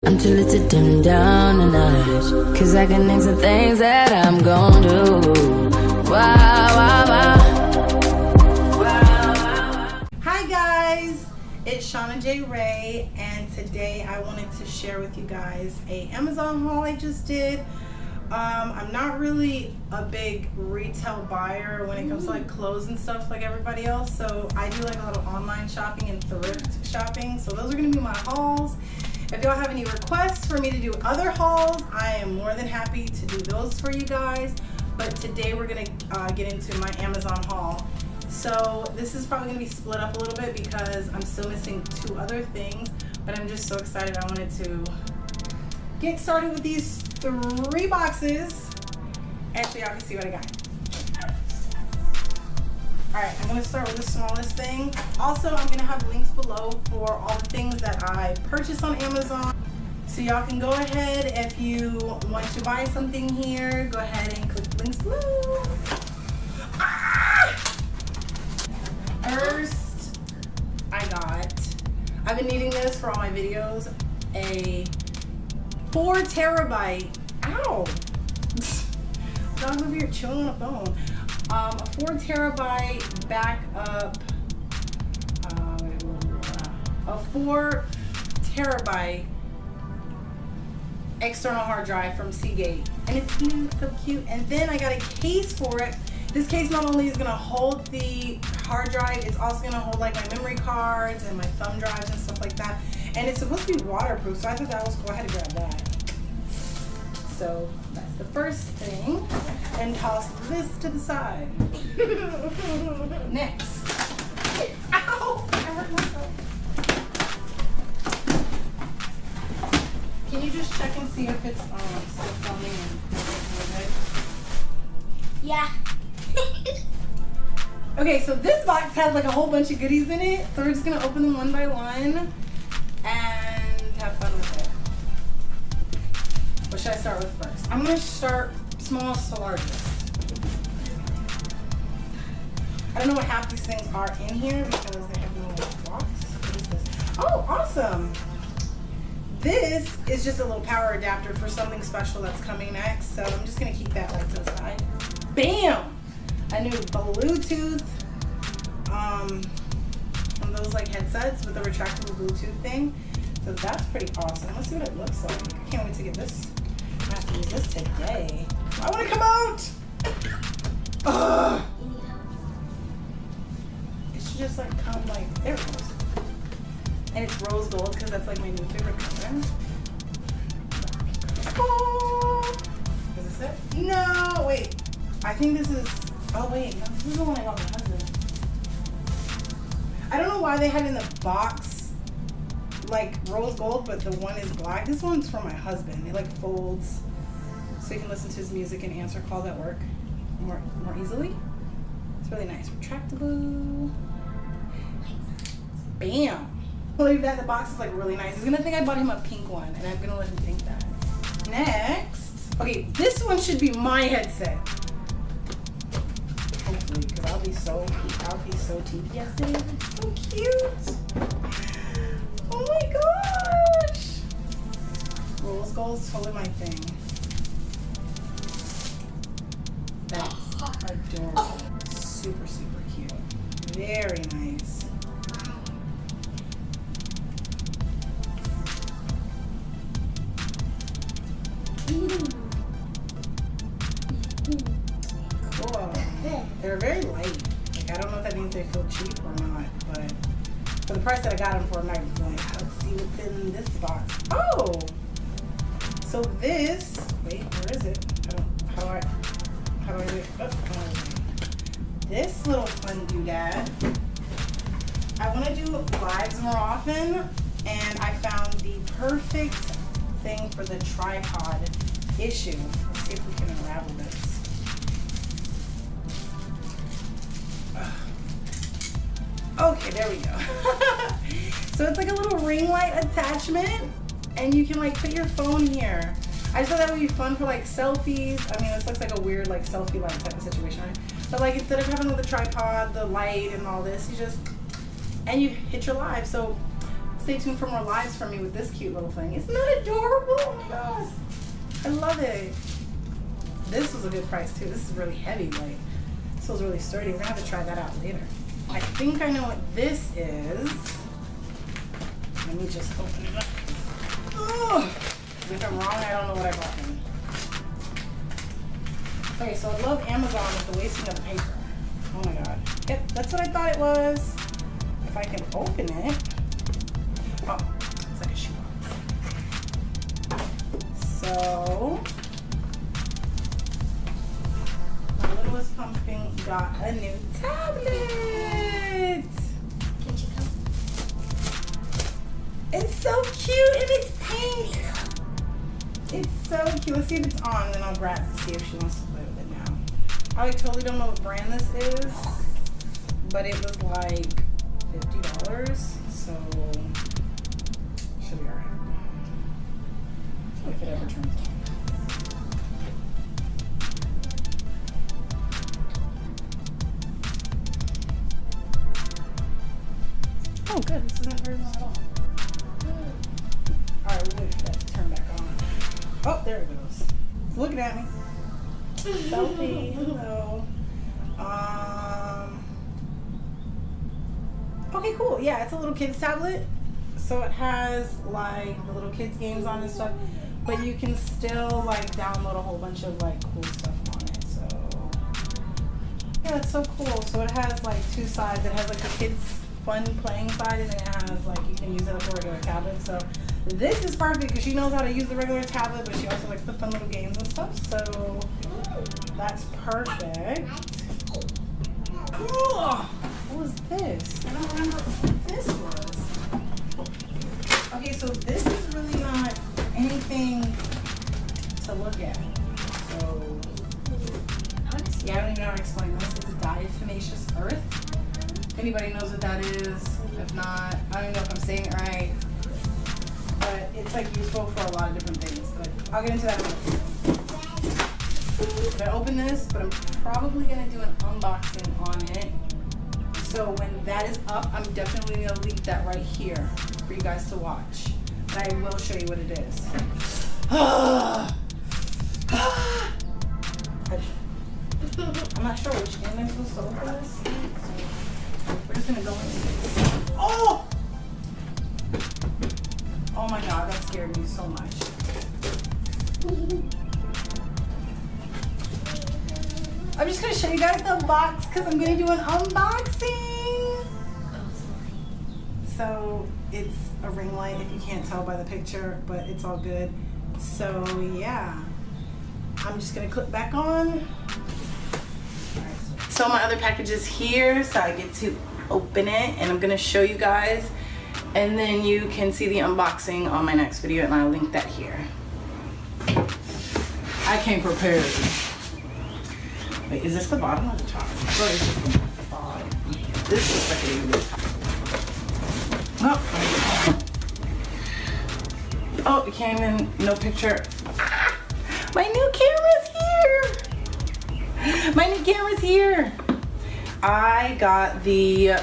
Until it's a dim down a notch. Cause I can name some things that I'm gon' do. Wow. Hi guys, it's ShanaJRay, and today I wanted to share with you guys a Amazon haul I just did. I'm not really a big retail buyer when it comes to like clothes and stuff like everybody else, so I do like a lot of online shopping and thrift shopping, so those are going to be my hauls. If y'all have any requests for me to do other hauls, I am more than happy to do those for you guys, but today we're going to get into my Amazon haul. So this is probably going to be split up a little bit because I'm still missing two other things, but I'm just so excited I wanted to get started with these 3 boxes and so y'all can see what I got. Alright, I'm going to start with the smallest thing. Also, I'm going to have links below for all the things that I purchased on Amazon. So y'all can go ahead, if you want to buy something here, go ahead and click links below. First, I've been needing this for all my videos, a 4 terabyte, ow, dog's over here chewing on a bone, a 4 terabyte backup, a 4 terabyte external hard drive from Seagate, and it's so cute. And then I got a case for it. This case not only is going to hold the hard drive, it's also going to hold like my memory cards and my thumb drives and stuff like that. And it's supposed to be waterproof, so I thought that was cool. I had to grab that. So that's the first thing. And toss this to the side. Next. Ow! I hurt myself. Can you just check and see if it's still filming and good? Yeah. Okay, so this box has like a whole bunch of goodies in it, so we're just gonna open them one by one and have fun with it. What should I start with first? I'm gonna start smallest to largest. I don't know what half these things are in here because they have no box. What is this? Oh, awesome! This is just a little power adapter for something special that's coming next, so I'm just gonna keep that like to the side. Bam! A new Bluetooth, one of those like headsets with a retractable Bluetooth thing. So that's pretty awesome. Let's see what it looks like. I can't wait to get this. I have to use this today. I want to come out! Ugh. It should just like come like, there it goes. And it's rose gold because that's like my new favorite color. Oh! Is this it? No, wait. I think this is, oh wait, no, this is the one I got my husband. I don't know why they had in the box like rose gold, but the one is black. This one's for my husband. It like folds so he can listen to his music and answer calls at work more easily. It's really nice. Retractable. Bam. I believe that the box is like really nice. He's gonna think I bought him a pink one, and I'm gonna let him think that. Next, okay, this one should be my headset. Hopefully, because I'll be so teeth. Yes, it is. It's so cute. Oh my gosh. Rose gold is totally my thing. That's adorable. Super, super cute. Very nice. Cool. They're very light. Like, I don't know if that means they feel cheap or not, but for the price that I got them for, I'm not going, let's see what's in this box. Oh! So this, wait, where is it? How do I do it? Oh, this little fun doodad. I want to do lives more often, and I found the perfect thing for the tripod issue. Let's see if we can unravel this. Okay, there we go. So it's like a little ring light attachment, and you can like put your phone here. I just thought that would be fun for like selfies. I mean, this looks like a weird like selfie light type of situation, right? But like instead of having the tripod, the light, and all this, you just, and you hit your live. So stay tuned for more lives from me with this cute little thing. Isn't that adorable? Oh my gosh. I love it. This was a good price too. This is really heavy. Like, this feels really sturdy. We're gonna have to try that out later. I think I know what this is. Let me just open it up. Ugh. If I'm wrong, I don't know what I bought him. Okay, so I love Amazon with the wasting of the paper. Oh my god. Yep, that's what I thought it was. If I can open it. Oh, it's like a shoebox. So, my littlest pumpkin got a new tablet. Can she come? It's so cute and it's pink. It's so cute. Let's see if it's on, then I'll grab it to see if she wants to play with it now. I totally don't know what brand this is, but it was like $50, so should be alright. If it ever turns on. Oh good, this isn't very long at all. Alright, we'll wait for that to turn back on. Oh, there it goes. It's looking at me. Selfie, hello. Okay, cool. Yeah, it's a little kid's tablet. So it has like the little kids games on and stuff, but you can still like download a whole bunch of like cool stuff on it. So yeah, it's so cool. So it has like two sides. It has like the kids fun playing side, and then it has like you can use it like a regular tablet. So this is perfect because she knows how to use the regular tablet, but she also likes the fun little games and stuff. So that's perfect. Cool. What was this? I don't remember what this was. Okay, so this is really not anything to look at. So, yeah, I don't even know how to explain this. It's diatomaceous earth. If anybody knows what that is. If not, I don't even know if I'm saying it right. But it's like useful for a lot of different things. But I'll get into that later. I open this, but I'm probably gonna do an unboxing on it. So when that is up, I'm definitely gonna link that right here for you guys to watch. But I will show you what it is. I'm not sure which end I'm supposed to open this. So we're just gonna go into this. Oh! Oh my god, that scared me so much. I'm just gonna show you guys the box because I'm gonna do an unboxing. So it's a ring light if you can't tell by the picture, but it's all good. So yeah, I'm just gonna clip back on. So my other package is here, so I get to open it and I'm gonna show you guys, and then you can see the unboxing on my next video, and I'll link that here. I came prepared. Wait, is this the bottom or the top? Or is this the bottom? This looks like it is. Oh, it came in no picture. My new camera's here. My new camera's here. I got the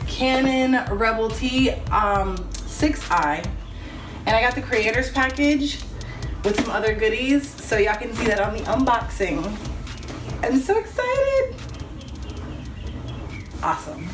Canon Rebel T 6i, and I got the creators package with some other goodies, so y'all can see that on the unboxing. I'm so excited. Awesome.